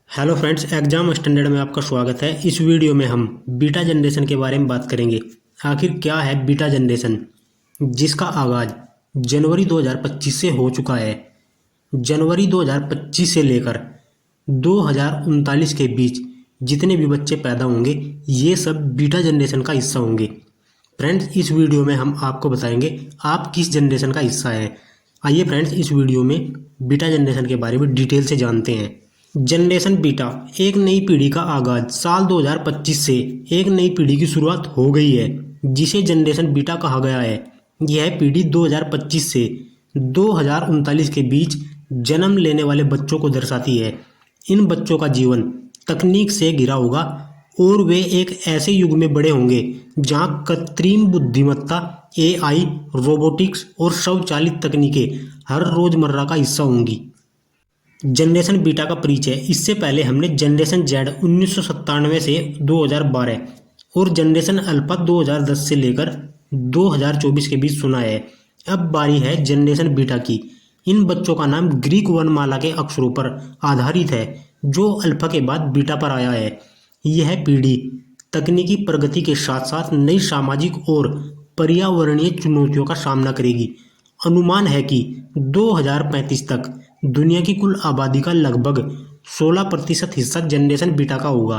Hello friends, exam standard में आपका स्वागत है। इस वीडियो में हम बीटा जनरेशन के बारे में बात करेंगे। आखिर क्या है बीटा जनरेशन, जिसका आगाज जनवरी 2025 से हो चुका है। जनवरी 2025 से लेकर 2039 के बीच जितने भी बच्चे पैदा होंगे ये सब बीटा जनरेशन का हिस्सा होंगे। फ्रेंड्स, इस वीडियो में हम आपको बताएंगे आप किस जनरेशन का हिस्सा है। आइए फ्रेंड्स, इस वीडियो में बीटा जनरेशन के बारे में डिटेल से जानते हैं। जनरेशन बीटा, एक नई पीढ़ी का आगाज साल 2025 से एक नई पीढ़ी की शुरुआत हो गई है, जिसे जनरेशन बीटा कहा गया है। यह पीढ़ी 2025 से 2039 के बीच जन्म लेने वाले बच्चों को दर्शाती है। इन बच्चों का जीवन तकनीक से घिरा होगा और वे एक ऐसे युग में बड़े होंगे जहां कृत्रिम बुद्धिमत्ता, एआई, रोबोटिक्स और स्वचालित तकनीकें हर रोजमर्रा का हिस्सा होंगी। जनरेशन बीटा का परिचय। इससे पहले हमने जनरेशन जेड 1997 से 2012 और जनरेशन अल्फा 2010 से लेकर 2024 के बीच सुना है। अब बारी है जनरेशन बीटा की। इन बच्चों का नाम ग्रीक वर्णमाला के अक्षरों पर आधारित है, जो अल्फा के बाद बीटा पर आया है। यह पीढ़ी तकनीकी प्रगति के साथ साथ नई सामाजिक और पर्यावरणीय चुनौतियों का सामना करेगी। अनुमान है कि 2035 तक दुनिया की कुल आबादी का लगभग 16% हिस्सा जनरेशन बीटा का होगा।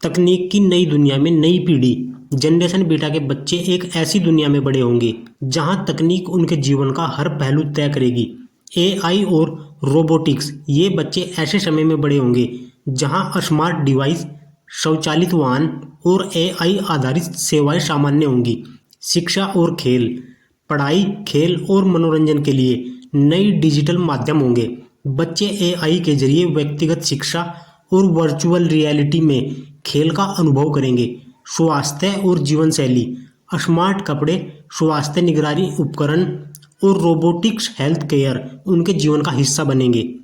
तकनीक की नई दुनिया में नई पीढ़ी। जनरेशन बीटा के बच्चे एक ऐसी दुनिया में बड़े होंगे जहां तकनीक उनके जीवन का हर पहलू तय करेगी। एआई और रोबोटिक्स, ये बच्चे ऐसे समय में बड़े होंगे जहां स्मार्ट डिवाइस, स्वचालित वाहन और एआई आधारित सेवाएं सामान्य होंगी। शिक्षा और खेल, पढ़ाई, खेल और मनोरंजन के लिए नई डिजिटल माध्यम होंगे। बच्चे एआई के जरिए व्यक्तिगत शिक्षा और वर्चुअल रियलिटी में खेल का अनुभव करेंगे। स्वास्थ्य और जीवन शैली, स्मार्ट कपड़े, स्वास्थ्य निगरानी उपकरण और रोबोटिक्स हेल्थ केयर उनके जीवन का हिस्सा बनेंगे।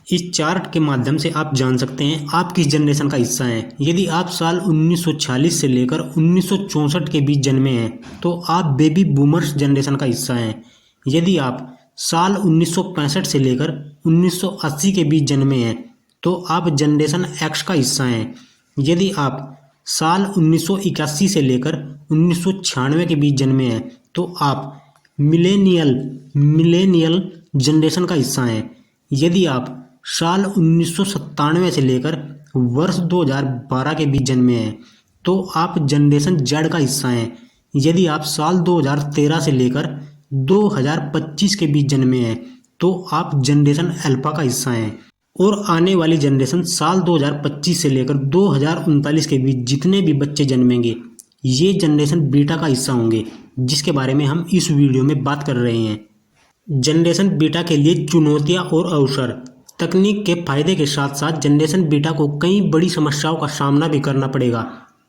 इस चार्ट के माध्यम से आप जान सकते हैं आप किस जनरेशन का हिस्सा हैं। यदि आप साल 1946 से लेकर 1964 के बीच जन्मे हैं तो आप बेबी बूमर्स जनरेशन का हिस्सा हैं। यदि आप साल 1965 से लेकर 1980 के बीच जन्मे हैं तो आप जनरेशन एक्स का हिस्सा हैं। यदि आप साल 1981 से लेकर 1996 के बीच जन्मे हैं तो आप मिलेनियल जनरेशन का हिस्सा हैं। यदि आप साल 1997 से लेकर वर्ष 2012 के बीच जन्मे हैं तो आप जनरेशन जेड का हिस्सा हैं। यदि आप साल 2013 से लेकर 2025 के बीच जन्मे हैं तो आप जनरेशन अल्फा का हिस्सा हैं। और आने वाली जनरेशन साल 2025 से लेकर 2039 के बीच जितने भी बच्चे जन्मेंगे ये जनरेशन बीटा का हिस्सा होंगे, जिसके बारे में हम इस वीडियो में बात कर रहे हैं। जनरेशन बीटा के लिए चुनौतियां और अवसर। तकनीक के फायदे के साथ साथ जनरेशन बीटा को कई बड़ी समस्याओं का सामना भी करना पड़ेगा।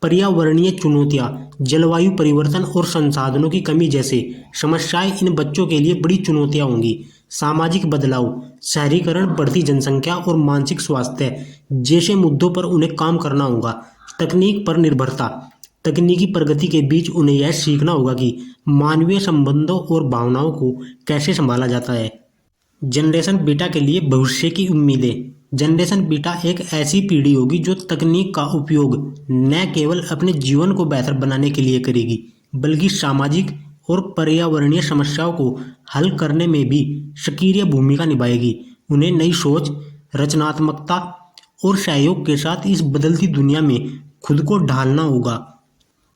पर्यावरणीय चुनौतियां, जलवायु परिवर्तन और संसाधनों की कमी जैसे समस्याएं इन बच्चों के लिए बड़ी चुनौतियां होंगी। सामाजिक बदलाव, शहरीकरण, बढ़ती जनसंख्या और मानसिक स्वास्थ्य जैसे मुद्दों पर उन्हें काम करना होगा। तकनीक पर निर्भरता, तकनीकी प्रगति के बीच उन्हें यह सीखना होगा कि मानवीय संबंधों और भावनाओं को कैसे संभाला जाता है। जनरेशन बीटा के लिए भविष्य की उम्मीदें। जनरेशन बीटा एक ऐसी पीढ़ी होगी जो तकनीक का उपयोग न केवल अपने जीवन को बेहतर बनाने के लिए करेगी, बल्कि सामाजिक और पर्यावरणीय समस्याओं को हल करने में भी सक्रिय भूमिका निभाएगी। उन्हें नई सोच, रचनात्मकता और सहयोग के साथ इस बदलती दुनिया में खुद को ढालना होगा।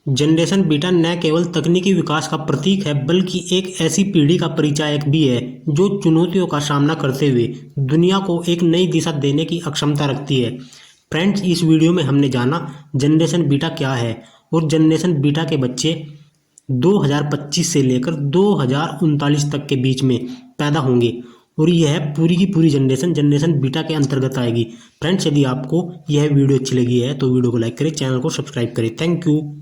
जनरेशन बीटा न केवल तकनीकी विकास का प्रतीक है, बल्कि एक ऐसी पीढ़ी का परिचायक भी है जो चुनौतियों का सामना करते हुए दुनिया को एक नई दिशा देने की अक्षमता रखती है। फ्रेंड्स, इस वीडियो में हमने जाना जनरेशन बीटा क्या है और जनरेशन बीटा के बच्चे 2025 से लेकर 2039 तक के बीच में पैदा होंगे और यह पूरी की पूरी जनरेशन बीटा के अंतर्गत आएगी। फ्रेंड्स, यदि आपको यह वीडियो अच्छी लगी है तो वीडियो को लाइक करें, चैनल को सब्सक्राइब करें। Thank you.